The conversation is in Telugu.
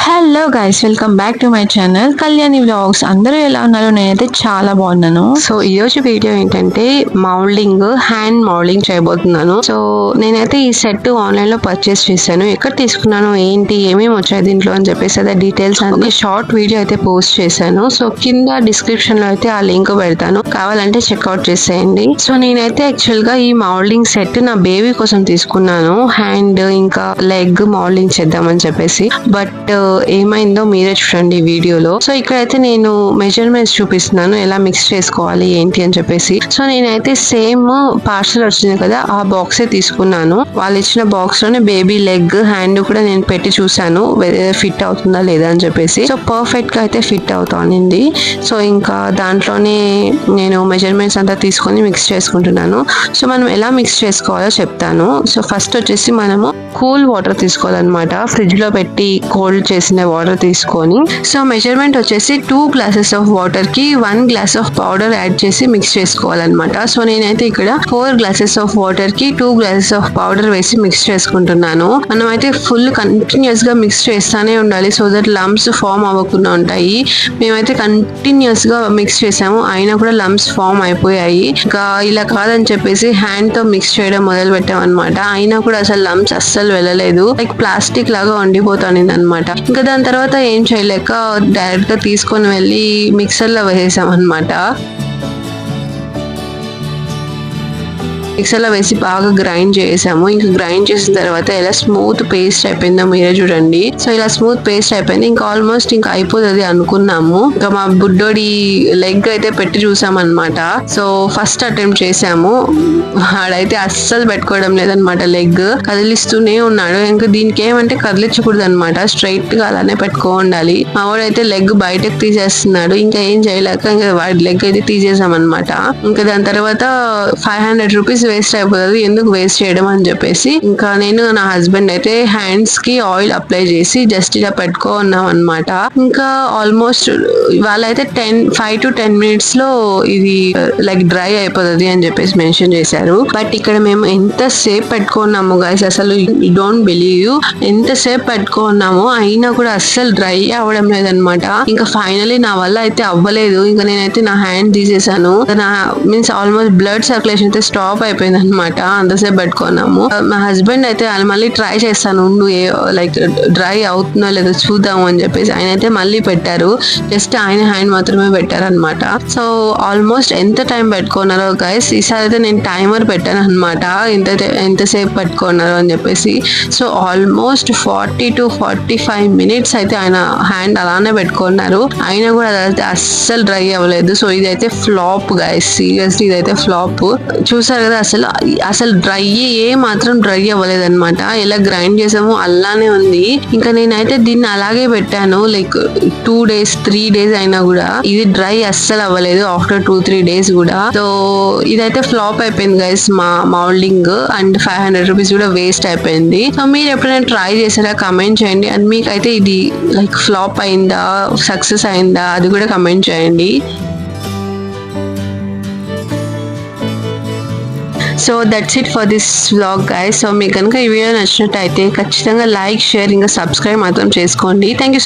Hello guys, welcome back to my channel Kalyani vlogs. అందరూ ఎలా ఉన్నారు? నేనైతే చాలా బాగున్నాను. సో ఈ రోజు వీడియో ఏంటంటే హ్యాండ్ మౌల్డింగ్ చేయబోతున్నాను. సో నేనైతే ఈ సెట్ ఆన్లైన్ లో పర్చేస్ చేశాను. ఎక్కడ తీసుకున్నాను, ఏంటి, ఏమేమి వచ్చాయి దీంట్లో అని చెప్పేసి అదే డీటెయిల్స్ అన్ని షార్ట్ వీడియో అయితే పోస్ట్ చేశాను. సో కింద డిస్క్రిప్షన్ లో అయితే ఆ లింక్ పెడతాను, కావాలంటే చెక్అవుట్ చేసేయండి. సో నేనైతే యాక్చువల్ గా ఈ మౌల్డింగ్ సెట్ నా బేబీ కోసం తీసుకున్నాను. హ్యాండ్ ఇంకా లెగ్ మౌల్డింగ్ చేద్దామని చెప్పేసి. బట్ ఏమైందో మీరే చూడండి వీడియోలో. సో ఇక్కడైతే నేను మెజర్మెంట్స్ చూపిస్తున్నాను, ఎలా మిక్స్ చేసుకోవాలి ఏంటి అని చెప్పేసి. సో నేనైతే సేమ్ పార్సల్ వచ్చింది కదా, ఆ బాక్స్ తీసుకున్నాను. వాళ్ళు ఇచ్చిన బాక్స్ లోనే బేబీ లెగ్ హ్యాండ్ కూడా నేను పెట్టి చూసాను ఫిట్ అవుతుందా లేదా అని చెప్పేసి. సో పర్ఫెక్ట్ గా అయితే ఫిట్ అవుతుంది. సో ఇంకా దాంట్లోనే నేను మెజర్మెంట్స్ అంతా తీసుకొని మిక్స్ చేసుకుంటున్నాను. సో మనం ఎలా మిక్స్ చేసుకోవాలో చెప్తాను. సో ఫస్ట్ వచ్చేసి మనము కూల్ వాటర్ తీసుకోవాలన్నమాట. ఫ్రిడ్జ్ లో పెట్టి కోల్డ్ చేసిన వాటర్ తీసుకొని, సో మెజర్మెంట్ వచ్చేసి 2 glasses ఆఫ్ వాటర్ కి 1 glass ఆఫ్ పౌడర్ యాడ్ చేసి మిక్స్ చేసుకోవాలన్నమాట. సో నేనైతే ఇక్కడ 4 glasses ఆఫ్ వాటర్ కి 2 glasses ఆఫ్ పౌడర్ వేసి మిక్స్ చేసుకుంటున్నాను. మనం అయితే ఫుల్ కంటిన్యూస్ గా మిక్స్ చేస్తానే ఉండాలి, సో దట్ లంప్స్ ఫామ్ అవ్వకుండా ఉంటాయి. మేమైతే కంటిన్యూస్ గా మిక్స్ చేసాము, అయినా కూడా లంప్స్ ఫామ్ అయిపోయాయి. ఇంకా ఇలా కాదని చెప్పేసి హ్యాండ్ తో మిక్స్ చేయడం మొదలు పెట్టాం అనమాట. అయినా కూడా అసలు లంప్స్ అస్సలు వెళ్ళలేదు, లైక్ ప్లాస్టిక్ లాగా ఉండిపోతాను అనమాట. ఇంకా దాని తర్వాత ఏం చేయలేక డైరెక్ట్ గా తీసుకొని వెళ్ళి మిక్సర్ లో వేసేసాం అనమాట. మిక్సర్లో వేసి బాగా గ్రైండ్ చేసాము. ఇంకా గ్రైండ్ చేసిన తర్వాత ఇలా స్మూత్ పేస్ట్ అయిపోయిందో మీరే చూడండి. సో ఇలా స్మూత్ పేస్ట్ అయిపోయింది. ఇంకా ఆల్మోస్ట్ ఇంకా అయిపోతుంది అనుకున్నాము. ఇంకా మా బుడ్డోడి లెగ్ అయితే పెట్టి చూసాం అనమాట. సో ఫస్ట్ అటెంప్ట్ చేసాము, వాడైతే అస్సలు పెట్టుకోవడం లేదనమాట. లెగ్ కదిలిస్తూనే ఉన్నాడు. ఇంకా దీనికి ఏమంటే కదిలించకూడదు అనమాట, స్ట్రైట్ గా అలానే పెట్టుకో ఉండాలి. మా వాడైతే లెగ్ బయటకు తీసేస్తున్నాడు. ఇంకా ఏం చేయలేక ఇంకా వాడి లెగ్ అయితే తీసేసాం అనమాట. ఇంకా దాని తర్వాత 500 రూపీస్ వేస్ట్ అయిపోతుంది, ఎందుకు వేస్ట్ చేయడం అని చెప్పేసి ఇంకా నేను నా హస్బెండ్ అయితే హ్యాండ్స్ కి ఆయిల్ అప్లై చేసి జస్ట్ ఇలా పెట్టుకో ఉన్నాం అనమాట. ఇంకా ఆల్మోస్ట్ వాళ్ళైతే 5 to 10 minutes లో ఇది లైక్ డ్రై అయిపోతుంది అని చెప్పేసి మెన్షన్ చేశారు. బట్ ఇక్కడ మేము ఎంతసేపు పెట్టుకున్నాము గైస్, అసలు డోంట్ బిలీవ్, ఎంతసేపు పెట్టుకున్నాము అయినా కూడా అస్సలు డ్రై అవ్వడం లేదనమాట. ఇంకా ఫైనలీ నా వల్ల అయితే అవ్వలేదు. ఇంకా నేనైతే నా హ్యాండ్ తీసేసాను. నా మీన్స్ ఆల్మోస్ట్ బ్లడ్ సర్క్యులేషన్ అయితే స్టాప్ అయిపోయింది అనమాట, అంతసేపు పెట్టుకున్నాము. మా హస్బెండ్ అయితే మళ్ళీ ట్రై చేస్తాను ఉండు, లైక్ డ్రై అవుతుందో లేదో చూద్దాము అని చెప్పేసి ఆయన అయితే మళ్ళీ పెట్టారు. జస్ట్ ఆయన హ్యాండ్ మాత్రమే పెట్టారు అనమాట. సో ఆల్మోస్ట్ ఎంత టైం పెట్టుకున్నారో గైస్, ఈసారి అయితే నేను టైమర్ పెట్టాను అనమాట, ఎంతసేపు పెట్టుకున్నారో అని చెప్పేసి. సో ఆల్మోస్ట్ 40 to 45 minutes అయితే ఆయన హ్యాండ్ అలానే పెట్టుకున్నారు, అయినా కూడా అదైతే అస్సలు డ్రై అవ్వలేదు. సో ఇదైతే ఫ్లాప్ గైస్, సీరియస్లీ ఇదైతే ఫ్లాప్. చూసారు కదా, అసలు డ్రై మాత్రం డ్రై అవ్వలేదు అనమాట. ఎలా గ్రైండ్ చేసామో అలానే ఉంది. ఇంకా నేనైతే దీన్ని అలాగే పెట్టాను, లైక్ 2 days 3 days అయినా కూడా ఇది డ్రై అస్సలు అవ్వలేదు ఆఫ్టర్ 2-3 days కూడా. సో ఇదైతే ఫ్లాప్ అయిపోయింది గైస్ మా మౌల్డింగ్, అండ్ 500 రూపీస్ కూడా వేస్ట్ అయిపోయింది. సో మీరు ఎప్పుడైనా ట్రై చేసారా కమెంట్ చేయండి, అండ్ మీకు అయితే ఇది లైక్ ఫ్లాప్ అయిందా సక్సెస్ అయిందా అది కూడా కమెంట్ చేయండి. So that's it for this vlog guys. So మీకు కనుక ఈ వీడియో నచ్చినట్టయితే ఖచ్చితంగా లైక్, షేర్ ఇంకా సబ్స్క్రైబ్ మాత్రం చేసుకోండి. Thank you.